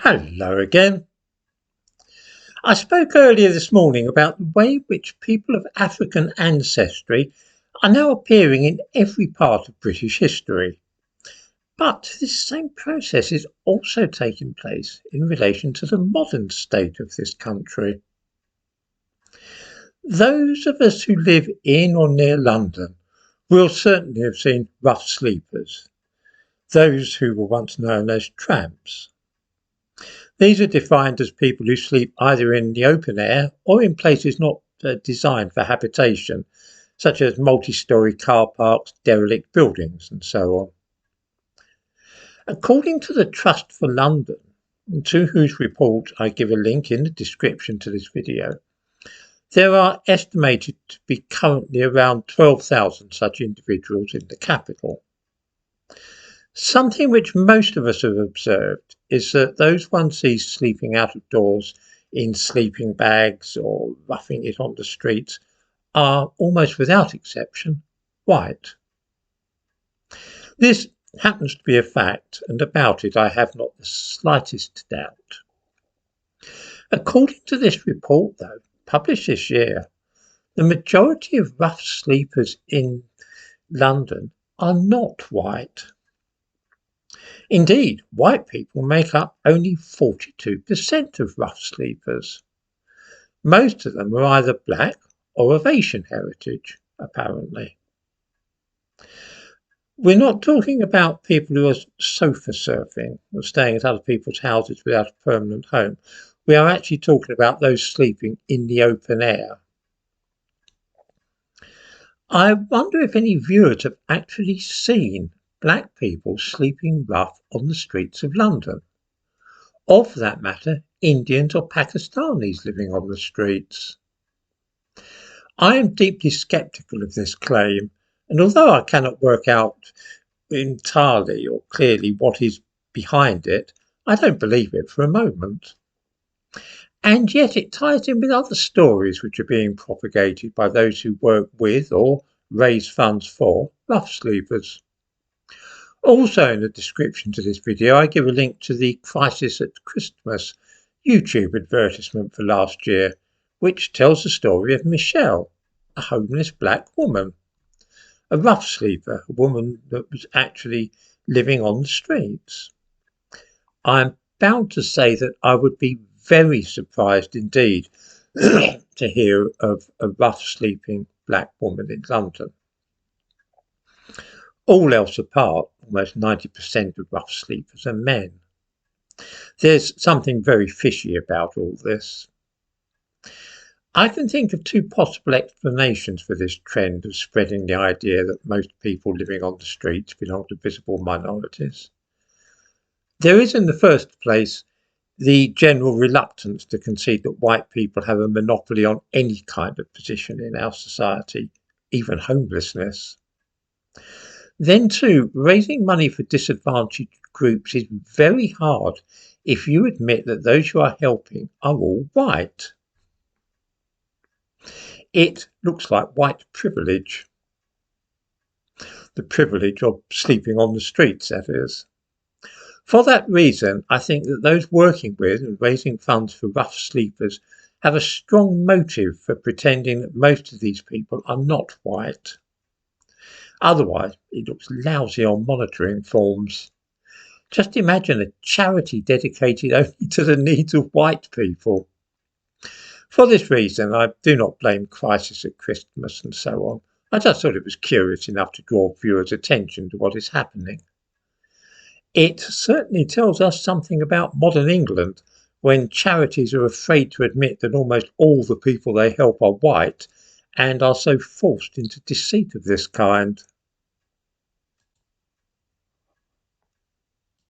Hello again. I spoke earlier this morning about the way in which people of African ancestry are now appearing in every part of British history. But this same process is also taking place in relation to the modern state of this country. Those of us who live in or near London will certainly have seen rough sleepers, those who were once known as tramps. These are defined as people who sleep either in the open air or in places not designed for habitation, such as multi-storey car parks, derelict buildings, and so on. According to the Trust for London, to whose report I give a link in the description to this video, there are estimated to be currently around 12,000 such individuals in the capital. Something which most of us have observed is that those one sees sleeping out of doors in sleeping bags or roughing it on the streets are, almost without exception, white. This happens to be a fact, and about it I have not the slightest doubt. According to this report, though, published this year, the majority of rough sleepers in London are not white. Indeed, white people make up only 42% of rough sleepers. Most of them are either black or of Asian heritage, apparently. We're not talking about people who are sofa surfing or staying at other people's houses without a permanent home. We are actually talking about those sleeping in the open air. I wonder if any viewers have actually seen black people sleeping rough on the streets of London. Or for that matter, Indians or Pakistanis living on the streets. I am deeply sceptical of this claim, and although I cannot work out entirely or clearly what is behind it, I don't believe it for a moment. And yet it ties in with other stories which are being propagated by those who work with or raise funds for rough sleepers. Also in the description to this video I give a link to the Crisis at Christmas YouTube advertisement for last year, which tells the story of Michelle, a homeless black woman, a rough sleeper, a woman that was actually living on the streets. I am bound to say that I would be very surprised indeed to hear of a rough sleeping black woman in London. All else apart, almost 90% of rough sleepers are men. There's something very fishy about all this. I can think of two possible explanations for this trend of spreading the idea that most people living on the streets belong to visible minorities. There is, in the first place, the general reluctance to concede that white people have a monopoly on any kind of position in our society, even homelessness. Then too, raising money for disadvantaged groups is very hard if you admit that those you are helping are all white. It looks like white privilege. The privilege of sleeping on the streets, that is. For that reason, I think that those working with and raising funds for rough sleepers have a strong motive for pretending that most of these people are not white. Otherwise, it looks lousy on monitoring forms. Just imagine a charity dedicated only to the needs of white people. For this reason, I do not blame Crisis at Christmas and so on. I just thought it was curious enough to draw viewers' attention to what is happening. It certainly tells us something about modern England when charities are afraid to admit that almost all the people they help are white and are so forced into deceit of this kind.